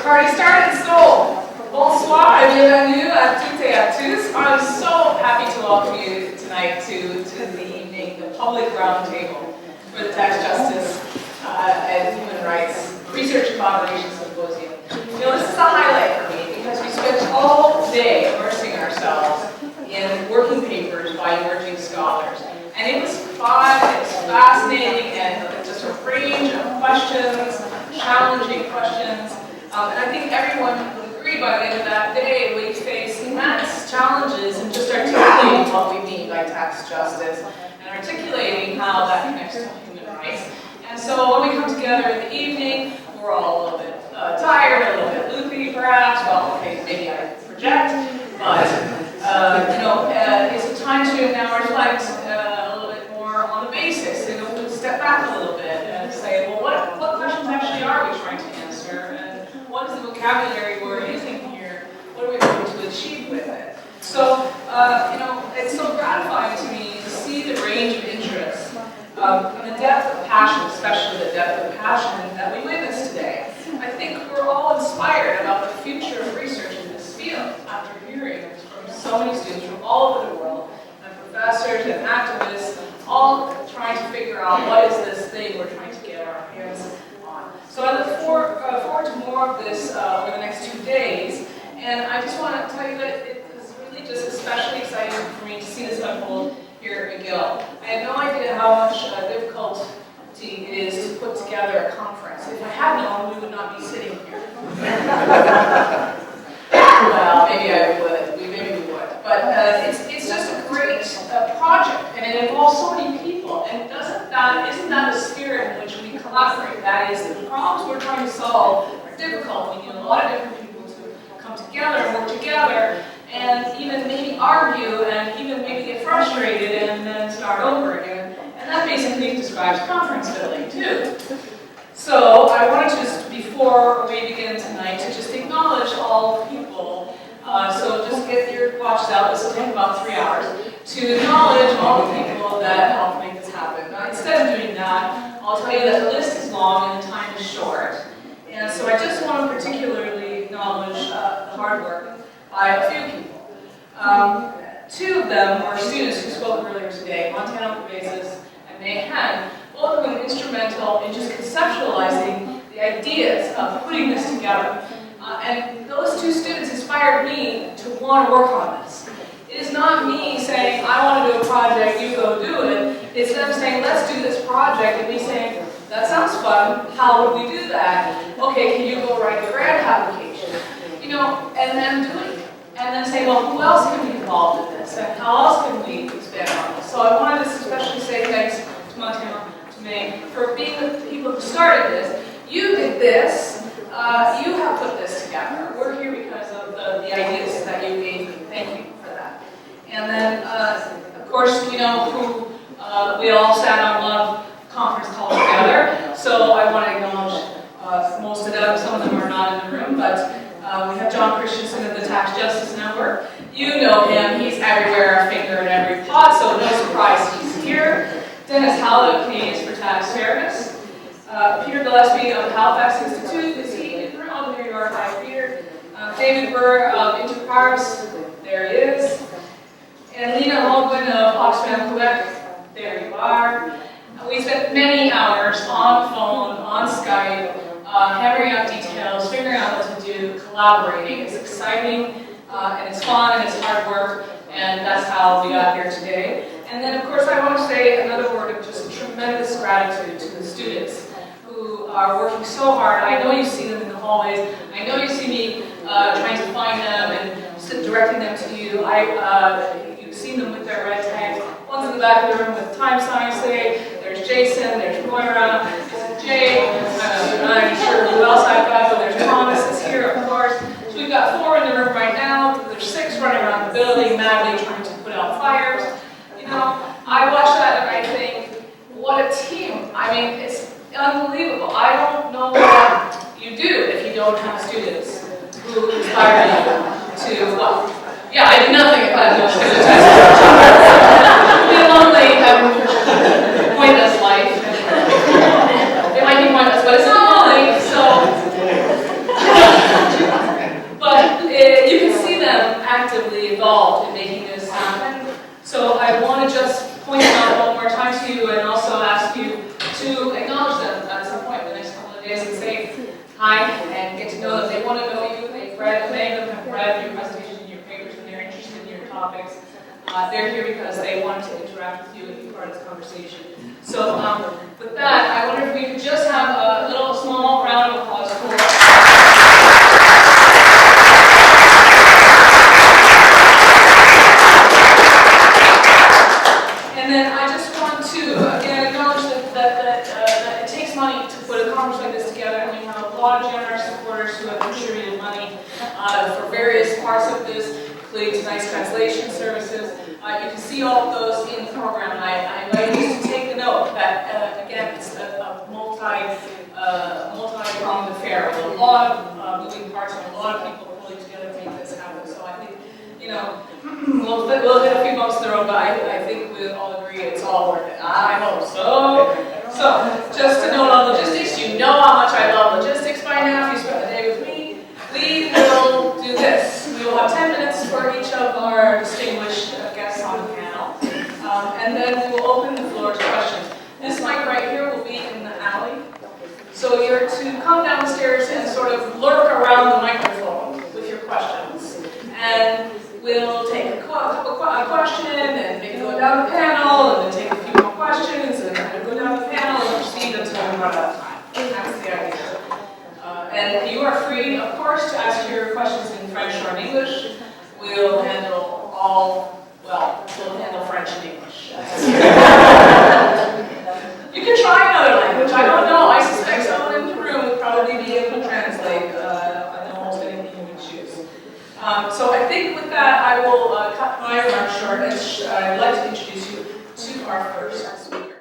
Party started, so bonsoir et bienvenue à toutes et à tous. I'm so happy to welcome you tonight to the evening, the public roundtable for the Tax Justice and Human Rights Research and Moderation Symposium. You know, this is a highlight for me because we spent all day immersing ourselves in working papers by emerging scholars. And it was fun, it was fascinating, and just a range of questions, challenging questions. And I think everyone would agree by the end of that day we face immense challenges in just articulating what we mean by tax justice and articulating how that connects to human rights. And so when we come together in the evening, we're all a little bit tired, a little bit loopy perhaps. Well, okay, maybe I project, but it's a time to now reflect a little bit more on the basis, step back a little bit and say, well, what questions actually are we trying to answer? And what is the vocabulary we're using here? What are we going to achieve with it? So, it's so gratifying to me to see the range of interests and the depth of passion, especially the depth of passion that we witness today. I think we're all inspired about the future of research in this field after hearing from so many students from all over the world, and professors and activists, all trying to figure out what is this thing we're trying to get our hands on. So I look forward to more of this over the next 2 days, and I just want to tell you that it is really just especially exciting for me to see this unfold here at McGill. I had no idea how much difficulty it is to put together a conference. If I had known, we would not be sitting here. Well, maybe I would. Maybe we would. But it's just a great project, and it involves so many people. And isn't that the spirit in which we collaborate? That is, the problems we're trying to solve are difficult. We need a lot of different people to come together and work together, and even maybe argue, and even maybe get frustrated, and then start over again. And that basically describes conference building too. So I wanted to just, before we begin tonight, to just acknowledge all people. So just get your watches out. This will take about 3 hours to acknowledge all the people that helped make this happen. Now, instead of doing that, I'll tell you that the list is long and the time is short. And so I just want to particularly acknowledge the hard work by a few people. 2 of them were students who spoke earlier today, Montana and May Hen, both of them instrumental in just conceptualizing the ideas of putting this together. And those 2 students inspired me to want to work on this. It is not me saying, I want to do a project, you go do it. It's them saying, let's do this project, and me saying, that sounds fun, how would we do that? Okay, can you go write a grant application? And then do it. And then say, well, who else can be involved in this? And how else can we expand on this? So I wanted to especially say thanks to Montana, to May, for being the people who started this. You did this. You have put this together. We're here because of the ideas that you gave me. Thank you for that. And then, of course, we know who we all sat on one conference call together. So I want to acknowledge most of them. Some of them are not in the room, but we have John Christensen of the Tax Justice Network. You know him. He's everywhere, a finger in every pot, so no surprise he's here. Dennis Howell of Canadians for Tax Fairness. Peter Gillespie of Halifax Institute. Is he in the room? Oh, there you are. Hi, Peter. David Burr of Interparks. There he is. And Lena Holguin of Oxfam, Quebec. There you are. We spent many hours on the phone, on Skype, hammering out details, figuring out what to do, collaborating. It's exciting, and it's fun, and it's hard work, and that's how we got here today. And then, of course, I want to say another word of just tremendous gratitude to the students who are working so hard. I know you see them in the hallways. I know you see me trying to find them and directing them to you. You've seen them with their red tags. One's in the back of the room with time signs today. There's Jason, there's Moira, there's Jay. I'm not sure who else I've got, but there's Thomas is here, of course. So we've got 4 in the room right now. There's 6 running around the building, madly trying to put out fires. I watch that and I think, what a team. I mean, it's unbelievable. I don't know what you do if you don't have students who inspire you to, well, yeah, I do nothing if I have no students. It'd be a lonely, pointless life. It might be pointless, but it's not lonely, so hi and get to know them. They want to know you. They've read, many of them have read your presentation and your papers, and they're interested in your topics. They're here because they want to interact with you and be part of this conversation. So with that, I wonder if we could just have a little small round of applause for. And then I just want to again acknowledge that it takes money to put a conference like this together, and we have a lot of generous supporters who have contributed money for various parts of this, including tonight's translation services. You can see all of those in the program, and I invite you to take a note that, again, it's a multi-pronged affair with a lot of moving parts and a lot of people pulling together to make this happen. So I think, you know, we'll hit a few bumps in the road, but I think we'll all agree it's all worth it. I hope so. So, just to note on logistics, you know how much I love logistics by now. If you spent the day with me, we will do this. We will have 10 minutes for each of our distinguished guests on the panel, and then we will open the floor to questions. This mic right here will be in the alley, so you're to come downstairs and sort of lurk around the microphone with your questions, and we'll take a question and maybe go down the panel, and then take a few more questions, and then go down the panel and proceed until we run out of time. That's the idea. And you are free, of course, to ask your questions in French or in English. We'll handle we'll handle French and English. You can try another language. I don't know. I suspect someone in the room would probably be able to translate almost anything you would choose. So I think with that, I will cut my remarks short. I'd like to introduce you to our first speaker.